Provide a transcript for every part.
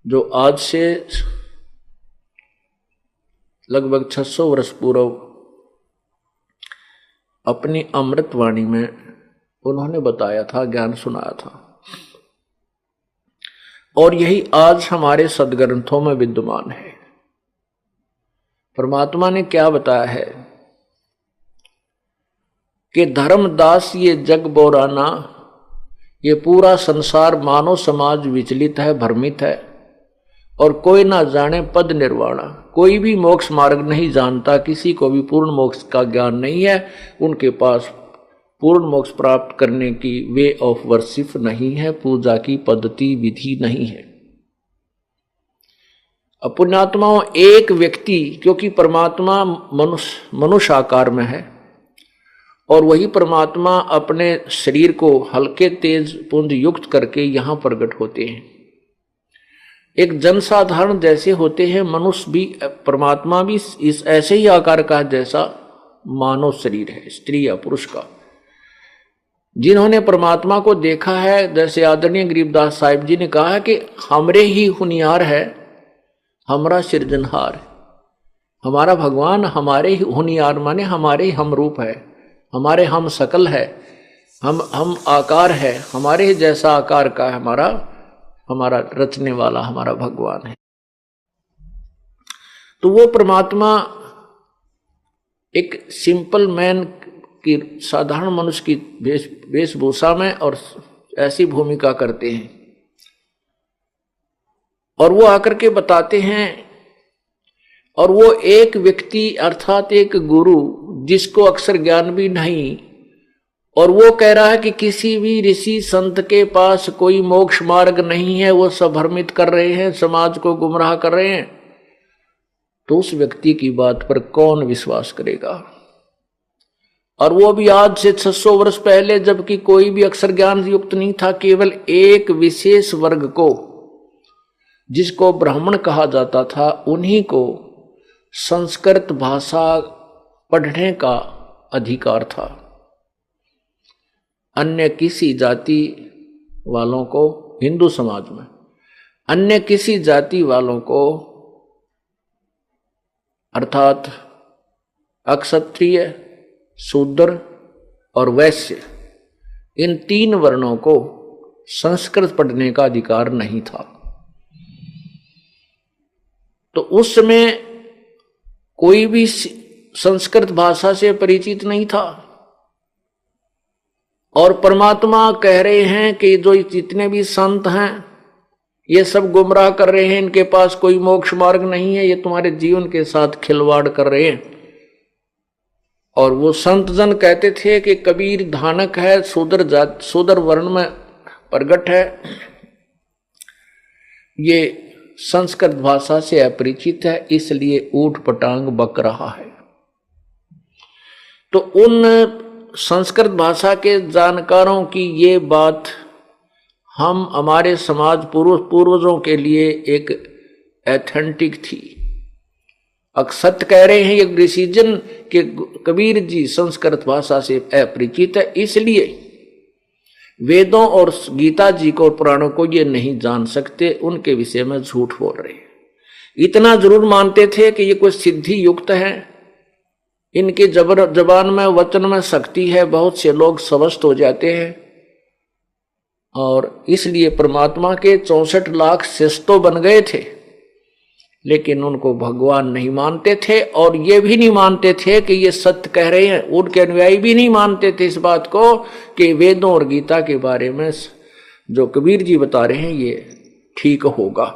जो आज से लगभग 600 वर्ष पूर्व अपनी अमृतवाणी में उन्होंने बताया था, ज्ञान सुनाया था, और यही आज हमारे सदग्रंथों में विद्यमान है। परमात्मा ने क्या बताया है कि धर्मदास ये जग बोराना, ये पूरा संसार मानव समाज विचलित है, भ्रमित है, और कोई ना जाने पद निर्वाणा। कोई भी मोक्ष मार्ग नहीं जानता, किसी को भी पूर्ण मोक्ष का ज्ञान नहीं है, उनके पास पूर्ण मोक्ष प्राप्त करने की वे ऑफ वर्शिप नहीं है, पूजा की पद्धति विधि नहीं है। पुण्यात्माओं, एक व्यक्ति, क्योंकि परमात्मा मनुष्य आकार में है और वही परमात्मा अपने शरीर को हल्के तेज पुंज युक्त करके यहां प्रकट होते हैं। एक जनसाधारण जैसे होते हैं, मनुष्य भी, परमात्मा भी इस ऐसे ही आकार का जैसा मानव शरीर है, स्त्री या पुरुष का। जिन्होंने परमात्मा को देखा है, जैसे आदरणीय गरीबदास साहिब जी ने कहा है कि हमरे ही हुनियार है, हमारा सृजनहार है। हमारा भगवान हमारे ही हुनियार माने हमारे ही हम रूप है, हमारे हम शकल है, हम आकार है, हमारे ही जैसा आकार का है हमारा रचने वाला हमारा भगवान है। तो वो परमात्मा एक सिंपल मैन की, साधारण मनुष्य की वेशभूषा में और ऐसी भूमिका करते हैं, और वो आकर के बताते हैं। और वो एक व्यक्ति अर्थात एक गुरु, जिसको अक्षर ज्ञान भी नहीं, और वो कह रहा है कि किसी भी ऋषि संत के पास कोई मोक्ष मार्ग नहीं है, वो सब भ्रमित कर रहे हैं, समाज को गुमराह कर रहे हैं, तो उस व्यक्ति की बात पर कौन विश्वास करेगा? और वो भी आज से 600 वर्ष पहले, जबकि कोई भी अक्षर ज्ञान युक्त नहीं था, केवल एक विशेष वर्ग को, जिसको ब्राह्मण कहा जाता था, उन्हीं को संस्कृत भाषा पढ़ने का अधिकार था। अन्य किसी जाति वालों को, हिंदू समाज में अन्य किसी जाति वालों को, अर्थात अक्षत्रिय, शूद्र और वैश्य, इन 3 वर्णों को संस्कृत पढ़ने का अधिकार नहीं था। तो उस समय कोई भी संस्कृत भाषा से परिचित नहीं था, और परमात्मा कह रहे हैं कि जो जितने भी संत हैं ये सब गुमराह कर रहे हैं, इनके पास कोई मोक्ष मार्ग नहीं है, ये तुम्हारे जीवन के साथ खिलवाड़ कर रहे हैं। और वो संत जन कहते थे कि कबीर धानक है, शूद्र वर्ण में प्रगट है, ये संस्कृत भाषा से अपरिचित है, इसलिए ऊट पटांग बक रहा है। तो उन संस्कृत भाषा के जानकारों की ये बात हम, हमारे समाज पूर्वजों के लिए एक एथेंटिक थी। अक्षत कह रहे हैं ये ऋषिजन के कबीर जी संस्कृत भाषा से अपरिचित है, इसलिए वेदों और गीता जी को और पुराणों को ये नहीं जान सकते, उनके विषय में झूठ बोल रहे हैं। इतना जरूर मानते थे कि ये कोई सिद्धि युक्त है, इनके जबान में वचन में शक्ति है, बहुत से लोग स्वस्थ हो जाते हैं, और इसलिए परमात्मा के 64 लाख शिष्य तो बन गए थे, लेकिन उनको भगवान नहीं मानते थे, और ये भी नहीं मानते थे कि ये सत्य कह रहे हैं। उनके अनुयायी भी नहीं मानते थे इस बात को कि वेदों और गीता के बारे में जो कबीर जी बता रहे हैं ये ठीक होगा।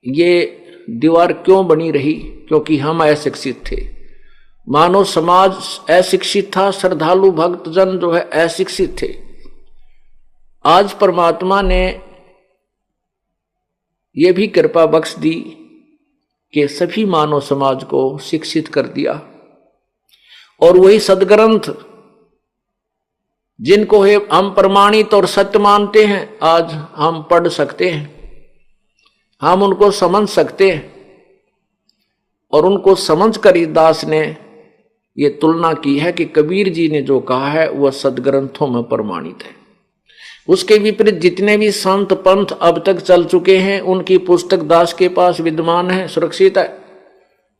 ये दीवार क्यों बनी रही? क्योंकि हम अशिक्षित थे, मानव समाज अशिक्षित था, श्रद्धालु भक्तजन जो है अशिक्षित थे। आज परमात्मा ने ये भी कृपा बख्श दी कि सभी मानव समाज को शिक्षित कर दिया, और वही सदग्रंथ जिनको हम प्रमाणित और सत्य मानते हैं, आज हम पढ़ सकते हैं, हम उनको समझ सकते हैं। और उनको समझ कर ही दास ने ये तुलना की है कि कबीर जी ने जो कहा है वह सदग्रंथों में प्रमाणित है। उसके विपरीत जितने भी संत पंथ अब तक चल चुके हैं उनकी पुस्तक दास के पास विद्यमान है, सुरक्षित है,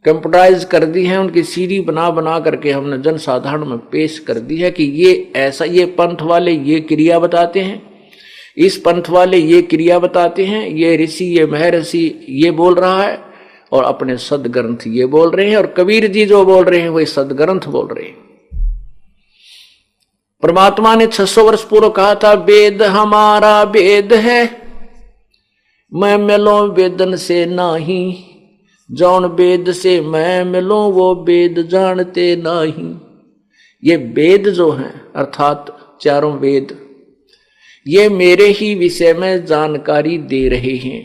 कंप्यूटराइज कर दी है, उनकी सीडी बना बना करके हमने जन साधारण में पेश कर दी है कि ये ऐसा, ये पंथ वाले ये क्रिया बताते हैं, इस पंथ वाले ये क्रिया बताते हैं, ये ऋषि ये महर्षि ये बोल रहा है और अपने सदग्रंथ ये बोल रहे हैं, और कबीर जी जो बोल रहे हैं वही सदग्रंथ बोल रहे हैं। परमात्मा ने 600 वर्ष पूर्व कहा था, वेद हमारा वेद है, मैं मिलो वेदन से नाही, जौन वेद से मैं मिलो वो वेद जानते नहीं। ये वेद जो हैं अर्थात चारों वेद, ये मेरे ही विषय में जानकारी दे रहे हैं,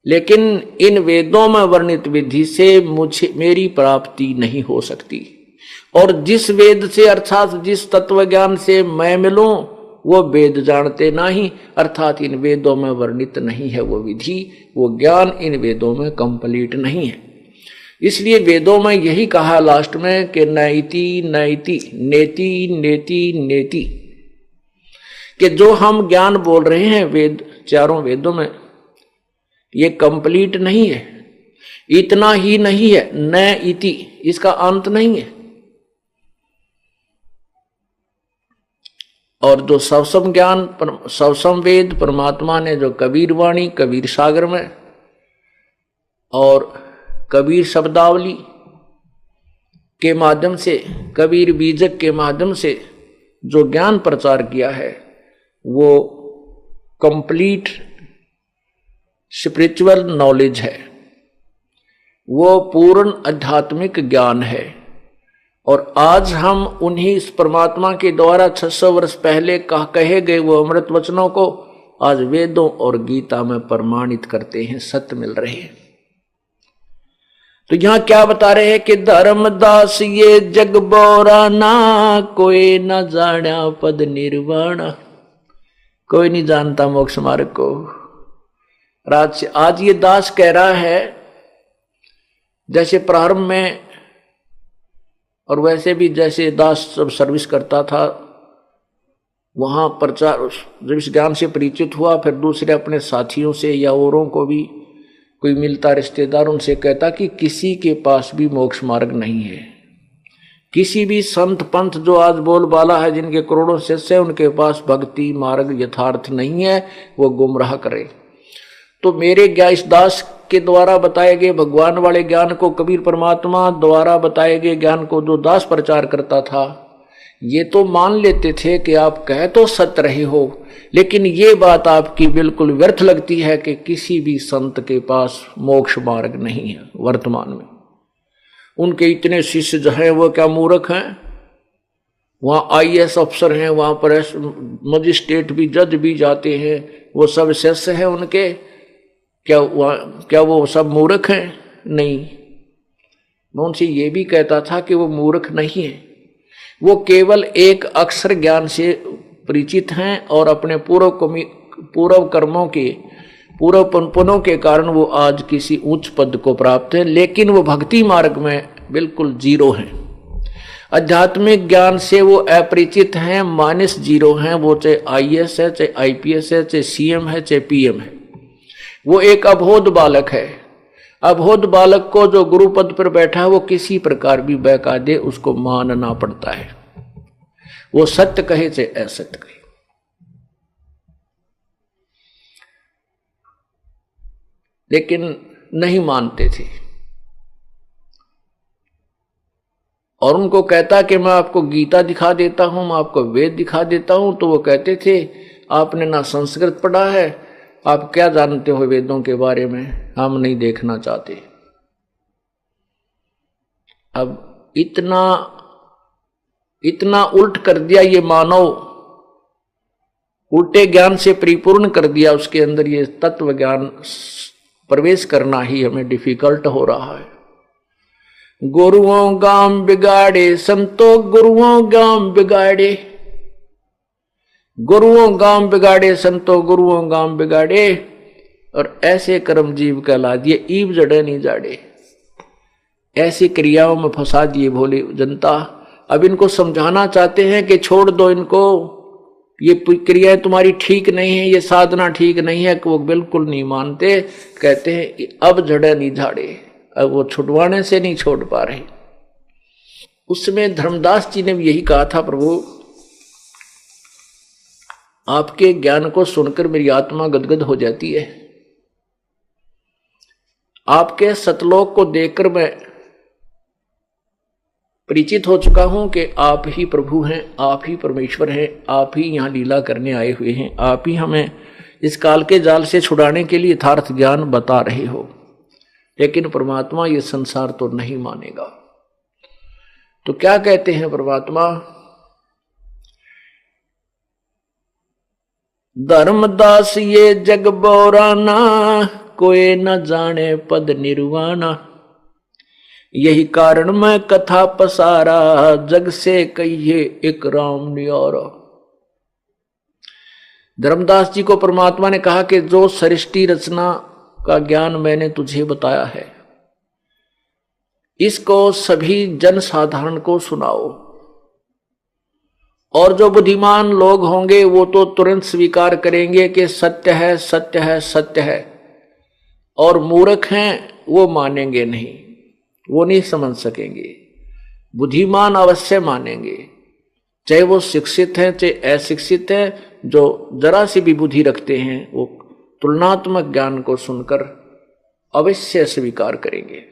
लेकिन इन वेदों में वर्णित विधि से मुझे मेरी प्राप्ति नहीं हो सकती, और जिस वेद से अर्थात जिस तत्व ज्ञान से मैं मिलूं वो वेद जानते नहीं, अर्थात इन वेदों में वर्णित नहीं है वो विधि, वो ज्ञान इन वेदों में कंप्लीट नहीं है। इसलिए वेदों में यही कहा लास्ट में कि नैति नैति नेति नेति नेति, कि जो हम ज्ञान बोल रहे हैं वेद चारों वेदों में ये कंप्लीट नहीं है, इतना ही नहीं है, न इति, इसका अंत नहीं है। और जो सवसम ज्ञान सवसम वेद परमात्मा ने जो कबीर वाणी कबीर सागर में और कबीर शब्दावली के माध्यम से कबीर बीजक के माध्यम से जो ज्ञान प्रचार किया है वो कंप्लीट स्पिरिचुअल नॉलेज है, वो पूर्ण आध्यात्मिक ज्ञान है। और आज हम उन्हीं इस परमात्मा के द्वारा 600 वर्ष पहले कहे गए वो अमृत वचनों को आज वेदों और गीता में प्रमाणित करते हैं, सत्य मिल रहे हैं। तो यहां क्या बता रहे हैं कि धर्मदास ये जग बोरा ना, कोई न जाना पद निर्वाणा, कोई नहीं जानता मोक्ष मार्ग को। आज ये दास कह रहा है, जैसे प्रारंभ में और वैसे भी जैसे दास सब सर्विस करता था वहां प्रचार जब इस ज्ञान से परिचित हुआ, फिर दूसरे अपने साथियों से या औरों को भी कोई मिलता रिश्तेदार उनसे कहता कि किसी के पास भी मोक्ष मार्ग नहीं है, किसी भी संत पंथ जो आज बोलबाला है जिनके करोड़ों शिष्य है उनके पास भक्ति मार्ग यथार्थ नहीं है, वो गुमराह करे। तो मेरे इस दास के द्वारा बताए गए भगवान वाले ज्ञान को, कबीर परमात्मा द्वारा बताए गए ज्ञान को जो दास प्रचार करता था, ये तो मान लेते थे कि आप कह तो सत्य रहे हो, लेकिन ये बात आपकी बिल्कुल व्यर्थ लगती है कि किसी भी संत के पास मोक्ष मार्ग नहीं है वर्तमान में। उनके इतने शिष्य जो हैं वो क्या मूर्ख हैं? वहाँ IAS अफसर हैं, वहाँ पर मजिस्ट्रेट भी जज भी जाते हैं, वो सब शिष्य हैं उनके। क्या वो सब मूर्ख हैं? नहीं। मैं उनसे ये भी कहता था कि वो मूर्ख नहीं है, वो केवल एक अक्षर ज्ञान से परिचित हैं और अपने पूर्व कर्मों के पूर्व पुण्यों के कारण वो आज किसी उच्च पद को प्राप्त है, लेकिन वो भक्ति मार्ग में बिल्कुल जीरो हैं। आध्यात्मिक ज्ञान से वो अपरिचित हैं, -0 हैं। वो चाहे IAS है, चाहे IPS है, चाहे CM है, चाहे PM है। वो एक अबोध बालक है। अबोध बालक को जो गुरु पद पर बैठा है वो किसी प्रकार भी बहका दे उसको मानना पड़ता है, वो सत्य कहे चाहे असत्य कहे। लेकिन नहीं मानते थे और उनको कहता कि मैं आपको गीता दिखा देता हूं, मैं आपको वेद दिखा देता हूं, तो वो कहते थे आपने ना संस्कृत पढ़ा है, आप क्या जानते हो वेदों के बारे में, हम नहीं देखना चाहते। अब इतना उल्ट कर दिया ये मानव, उल्टे ज्ञान से परिपूर्ण कर दिया उसके अंदर, ये तत्व ज्ञान प्रवेश करना ही हमें डिफिकल्ट हो रहा है। गुरुओं गाम बिगाड़े संतो, गुरुओं गाम बिगाड़े, गुरुओं गाम बिगाड़े संतो, गुरुओं गाम बिगाड़े, और ऐसे कर्म जीव कहला दिए ईब जड़े नहीं जाड़े। ऐसी क्रियाओं में फंसा दिए भोली जनता। अब इनको समझाना चाहते हैं कि छोड़ दो इनको, ये क्रिया तुम्हारी ठीक नहीं है, ये साधना ठीक नहीं है, कि वो बिल्कुल नहीं मानते। कहते हैं अब जड़े नहीं झाड़े, अब वो छुड़वाने से नहीं छोड़ पा रहे। उसमें धर्मदास जी ने भी यही कहा था, प्रभु आपके ज्ञान को सुनकर मेरी आत्मा गदगद हो जाती है, आपके सतलोक को देखकर मैं परिचित हो चुका हूं कि आप ही प्रभु हैं, आप ही परमेश्वर हैं, आप ही यहां लीला करने आए हुए हैं, आप ही हमें इस काल के जाल से छुड़ाने के लिए यथार्थ ज्ञान बता रहे हो। लेकिन परमात्मा ये संसार तो नहीं मानेगा। तो क्या कहते हैं परमात्मा, धर्मदास ये जग बोराना, कोई न जाने पद निर्वाणा, यही कारण मैं कथा पसारा, जग से कहिए एक राम न्यारा। धर्मदास जी को परमात्मा ने कहा कि जो सृष्टि रचना का ज्ञान मैंने तुझे बताया है, इसको सभी जन साधारण को सुनाओ, और जो बुद्धिमान लोग होंगे वो तो तुरंत स्वीकार करेंगे कि सत्य है, सत्य है, सत्य है, और मूर्ख हैं वो मानेंगे नहीं, वो नहीं समझ सकेंगे। बुद्धिमान अवश्य मानेंगे, चाहे वो शिक्षित हैं चाहे अशिक्षित हैं। जो जरा सी भी बुद्धि रखते हैं वो तुलनात्मक ज्ञान को सुनकर अवश्य स्वीकार करेंगे।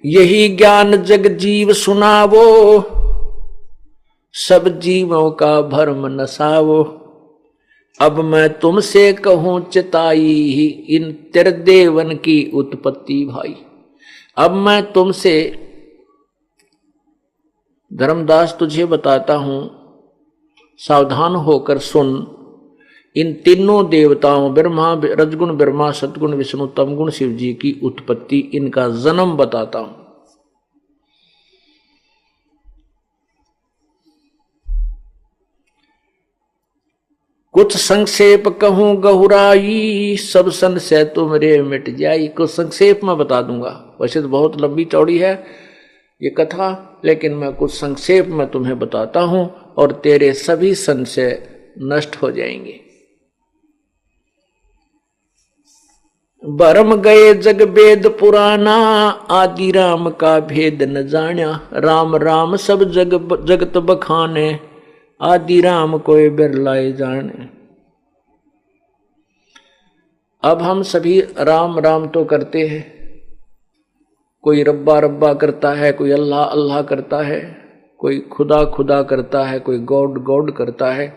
यही ज्ञान जग जीव सुनावो, सब जीवों का भरम नसावो, अब मैं तुमसे कहूं चिताई, इन त्रिदेवन की उत्पत्ति भाई। अब मैं तुमसे धर्मदास तुझे बताता हूं, सावधान होकर सुन। इन तीनों देवताओं ब्रह्मा, रजगुण ब्रह्मा, सतगुण विष्णु, तमगुण शिव जी की उत्पत्ति, इनका जन्म बताता हूं। कुछ संक्षेप कहूं गहुराई, सब संशय तुमरे मिट जाई। कुछ संक्षेप में बता दूंगा, वैसे तो बहुत लंबी चौड़ी है ये कथा, लेकिन मैं कुछ संक्षेप में तुम्हें बताता हूं और तेरे सभी संशय नष्ट हो जाएंगे। भरम गए जग वेद पुराना, आदि राम का भेद न जान्या। राम राम सब जगत बखाने, आदि राम कोई बिरलाए जाने। अब हम सभी राम राम तो करते हैं, कोई रब्बा रब्बा करता है, कोई अल्लाह अल्लाह करता है, कोई खुदा खुदा करता है, कोई गॉड गॉड करता है।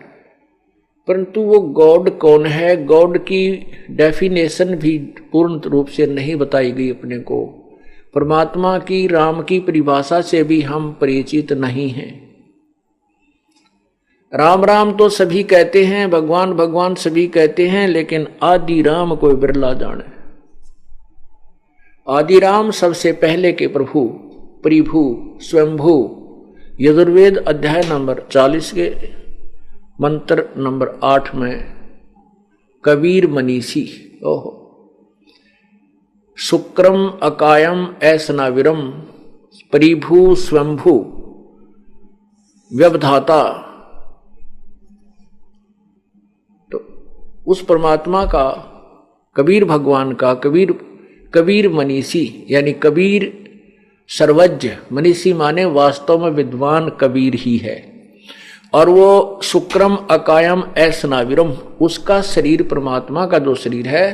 परंतु वो गॉड कौन है, गॉड की डेफिनेशन भी पूर्ण रूप से नहीं बताई गई अपने को। परमात्मा की, राम की परिभाषा से भी हम परिचित नहीं हैं। राम राम तो सभी कहते हैं, भगवान भगवान सभी कहते हैं, लेकिन आदि राम कोई बिरला जाने। आदि राम सबसे पहले के प्रभु, परिभू, स्वयंभू। यजुर्वेद अध्याय नंबर 40 के मंत्र नंबर 8 में कबीर मनीषी, ओहो, शुक्रम अकायम ऐसनाविरम, परिभू स्वयंभू व्यवधाता। तो उस परमात्मा का, कबीर भगवान का, कबीर मनीषी यानी कबीर सर्वज्ञ। मनीषी माने वास्तव में विद्वान कबीर ही है। और वो शुक्रम अकायम ऐसनाविरम, उसका शरीर, परमात्मा का जो शरीर है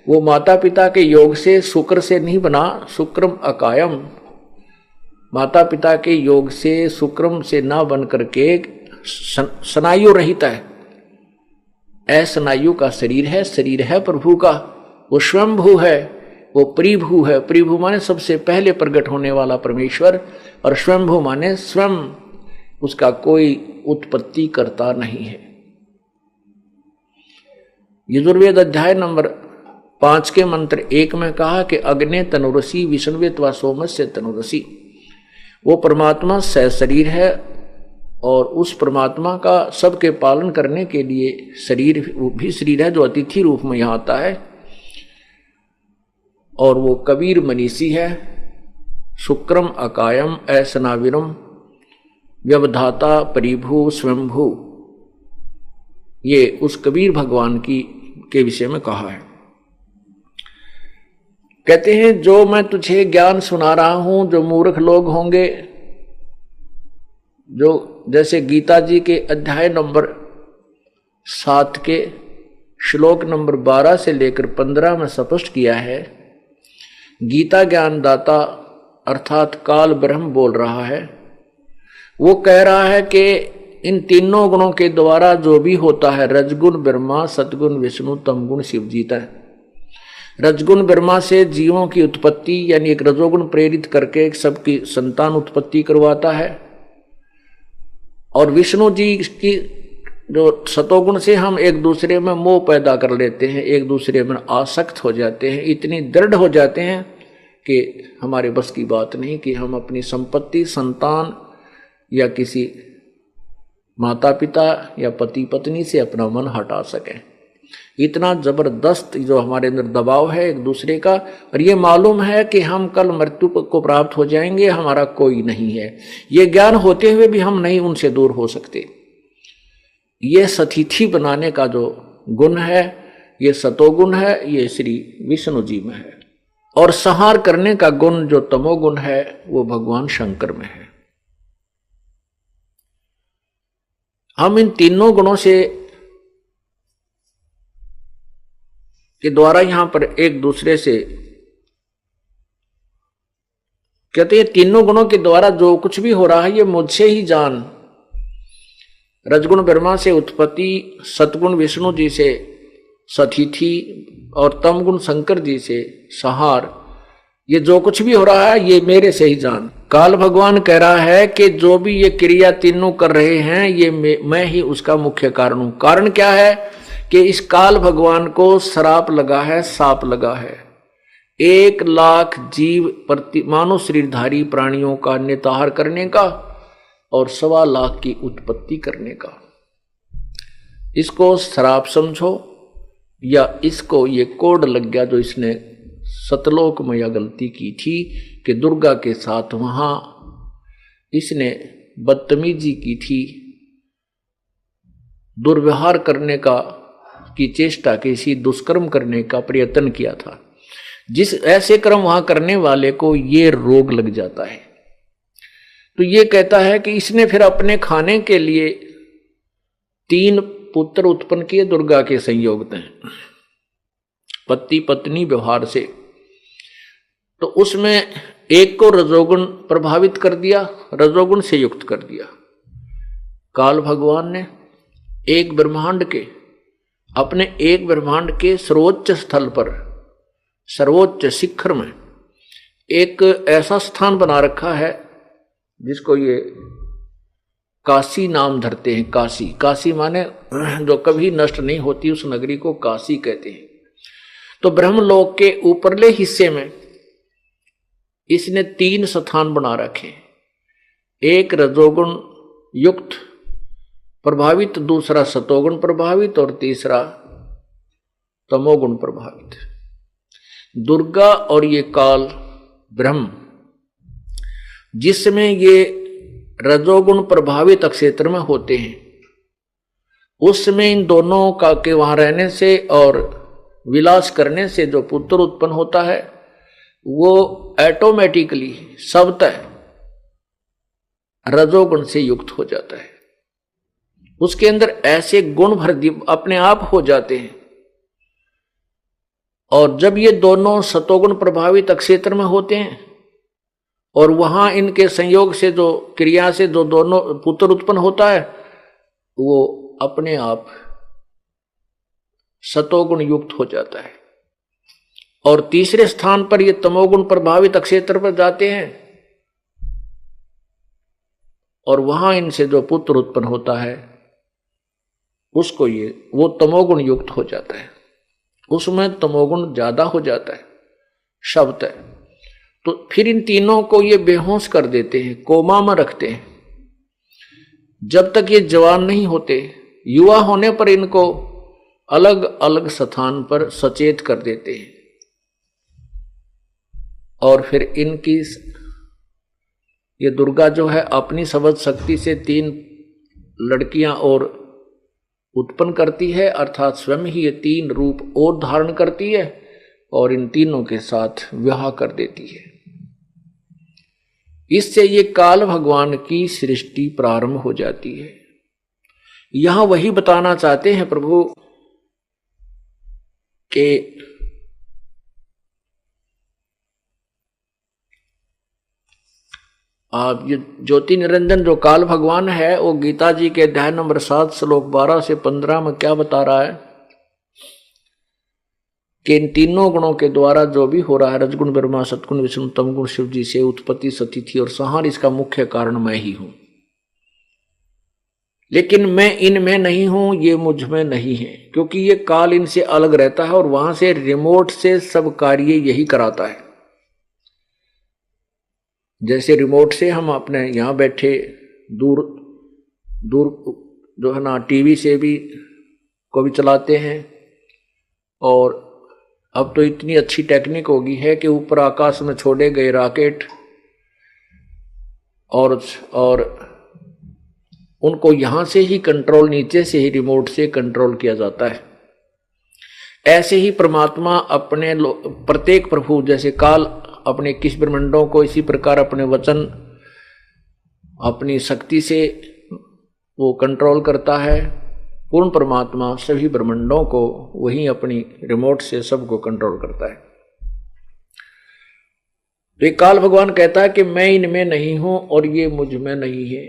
वो माता पिता के योग से, शुक्र से नहीं बना। शुक्रम अकायम, माता पिता के योग से, शुक्रम से ना बन करके स्नायु रहित है, ऐसनायु का शरीर है प्रभु का। वो स्वयंभू है, वो परिभू है। परिभू माने सबसे पहले प्रकट होने वाला परमेश्वर, और स्वयंभू माने स्वयं, उसका कोई उत्पत्ति करता नहीं है। यजुर्वेद अध्याय नंबर 5 के मंत्र 1 में कहा कि अग्ने तनुरसी विष्णुवे त्वा सोमस्य तनुरसी। वो परमात्मा सशरीर है, और उस परमात्मा का सबके पालन करने के लिए शरीर भी शरीर है, जो अतिथि रूप में यहाँ आता है। और वो कबीर मनीषी है। शुक्रम अकायम ऐसनाविरम व्यवधाता, परिभू, स्वयंभू, ये उस कबीर भगवान की के विषय में कहा है। कहते हैं जो मैं तुझे ज्ञान सुना रहा हूं, जो मूर्ख लोग होंगे, जो जैसे गीता जी के अध्याय नंबर 7 के श्लोक नंबर 12 से लेकर 15 में स्पष्ट किया है, गीता ज्ञान दाता अर्थात काल ब्रह्म बोल रहा है। वो कह रहा है कि इन तीनों गुणों के द्वारा जो भी होता है, रजगुण ब्रह्मा, सतगुण विष्णु, तमगुण शिव जीता है। रजगुण ब्रह्मा से जीवों की उत्पत्ति यानी एक रजोगुण प्रेरित करके सबकी संतान उत्पत्ति करवाता है, और विष्णु जी की जो सतोगुण से हम एक दूसरे में मोह पैदा कर लेते हैं, एक दूसरे में आसक्त हो जाते हैं, इतनी दृढ़ हो जाते हैं कि हमारे बस की बात नहीं कि हम अपनी संपत्ति, संतान या किसी माता पिता या पति पत्नी से अपना मन हटा सकें। इतना जबरदस्त जो हमारे अंदर दबाव है एक दूसरे का, और ये मालूम है कि हम कल मृत्यु को प्राप्त हो जाएंगे, हमारा कोई नहीं है। ये ज्ञान होते हुए भी हम नहीं उनसे दूर हो सकते। ये सतिथि बनाने का जो गुण है, ये सतोगुण है, ये श्री विष्णु जी में है, और संहार करने का गुण जो तमोगुण है वो भगवान शंकर में है। हम इन तीनों गुणों से के द्वारा यहां पर एक दूसरे से कहते हैं, तीनों गुणों के द्वारा जो कुछ भी हो रहा है ये मुझसे ही जान। रजगुण ब्रह्मा से उत्पत्ति, सतगुण विष्णु जी से सतिथि और तमगुण शंकर जी से संहार, ये जो कुछ भी हो रहा है ये मेरे से ही जान। काल भगवान कह रहा है कि जो भी ये क्रिया तीनों कर रहे हैं ये मैं ही उसका मुख्य कारण हूं। कारण क्या है कि इस काल भगवान को श्राप लगा है, साप लगा है। 1 लाख जीव प्रति मानव शरीरधारी प्राणियों का निताहार करने का और 1.25 लाख की उत्पत्ति करने का। इसको श्राप समझो या इसको ये कोड लग गया जो इसने सतलोक में यह गलती की थी कि दुर्गा के साथ वहां इसने बदतमीजी की थी, दुर्व्यवहार करने का की चेष्टा, किसी दुष्कर्म करने का प्रयत्न किया था। जिस ऐसे कर्म वहां करने वाले को ये रोग लग जाता है। तो ये कहता है कि इसने फिर अपने खाने के लिए 3 पुत्र उत्पन्न किए दुर्गा के संयोग में, पति पत्नी व्यवहार से। तो उसमें एक को रजोगुण प्रभावित कर दिया, रजोगुण से युक्त कर दिया। काल भगवान ने एक ब्रह्मांड के अपने एक ब्रह्मांड के सर्वोच्च स्थल पर, सर्वोच्च शिखर में एक ऐसा स्थान बना रखा है जिसको ये काशी नाम धरते हैं। काशी, काशी माने जो कभी नष्ट नहीं होती, उस नगरी को काशी कहते हैं। तो ब्रह्मलोक के ऊपरले हिस्से में इसने 3 स्थान बना रखे, एक रजोगुण युक्त प्रभावित, दूसरा सतोगुण प्रभावित और तीसरा तमोगुण प्रभावित। दुर्गा और ये काल ब्रह्म जिसमें ये रजोगुण प्रभावित क्षेत्र में होते हैं, उसमें इन दोनों का के वहां रहने से और विलास करने से जो पुत्र उत्पन्न होता है वो ऑटोमेटिकली सबतः रजोगुण से युक्त हो जाता है। उसके अंदर ऐसे गुण भर अपने आप हो जाते हैं। और जब ये दोनों सतोगुण प्रभावित क्षेत्र में होते हैं और वहां इनके संयोग से जो क्रिया से जो दोनों पुत्र उत्पन्न होता है वो अपने आप सतोगुण युक्त हो जाता है। और तीसरे स्थान पर ये तमोगुण प्रभावित क्षेत्र पर जाते हैं और वहां इनसे जो पुत्र उत्पन्न होता है उसको ये वो तमोगुण युक्त हो जाता है, उसमें तमोगुण ज्यादा हो जाता है शब्द है। तो फिर इन तीनों को ये बेहोश कर देते हैं, कोमा में रखते हैं। जब तक ये जवान नहीं होते, युवा होने पर इनको अलग अलग स्थान पर सचेत कर देते हैं और फिर इनकी ये दुर्गा जो है अपनी सबद शक्ति से 3 लड़कियां और उत्पन्न करती है, अर्थात स्वयं ही ये 3 रूप और धारण करती है और इन तीनों के साथ विवाह कर देती है। इससे ये काल भगवान की सृष्टि प्रारंभ हो जाती है। यहां वही बताना चाहते हैं प्रभु कि आप ये ज्योति निरंजन जो काल भगवान है वो गीता जी के अध्याय नंबर 7 श्लोक 12 से 15 में क्या बता रहा है कि इन तीनों गुणों के द्वारा जो भी हो रहा है, रजगुण ब्रह्मा, सतगुण विष्णु, तमगुण शिव जी से उत्पत्ति, स्थिति और संहार, इसका मुख्य कारण मैं ही हूं। लेकिन मैं इनमें नहीं हूं, ये मुझ में नहीं है, क्योंकि ये काल इनसे अलग रहता है और वहां से रिमोट से सब कार्य यही कराता है। जैसे रिमोट से हम अपने यहां बैठे दूर दूर जो है ना टीवी से भी को भी चलाते हैं, और अब तो इतनी अच्छी टेक्निक होगी है कि ऊपर आकाश में छोड़े गए रॉकेट और उनको यहां से ही कंट्रोल, नीचे से ही रिमोट से कंट्रोल किया जाता है। ऐसे ही परमात्मा अपने प्रत्येक प्रभु, जैसे काल अपने 21 ब्रह्मांडों को इसी प्रकार अपने वचन, अपनी शक्ति से वो कंट्रोल करता है, पूर्ण परमात्मा सभी ब्रह्मांडों को वही अपनी रिमोट से सबको कंट्रोल करता है। तो काल भगवान कहता है कि मैं इनमें नहीं हूं और ये मुझ में नहीं है।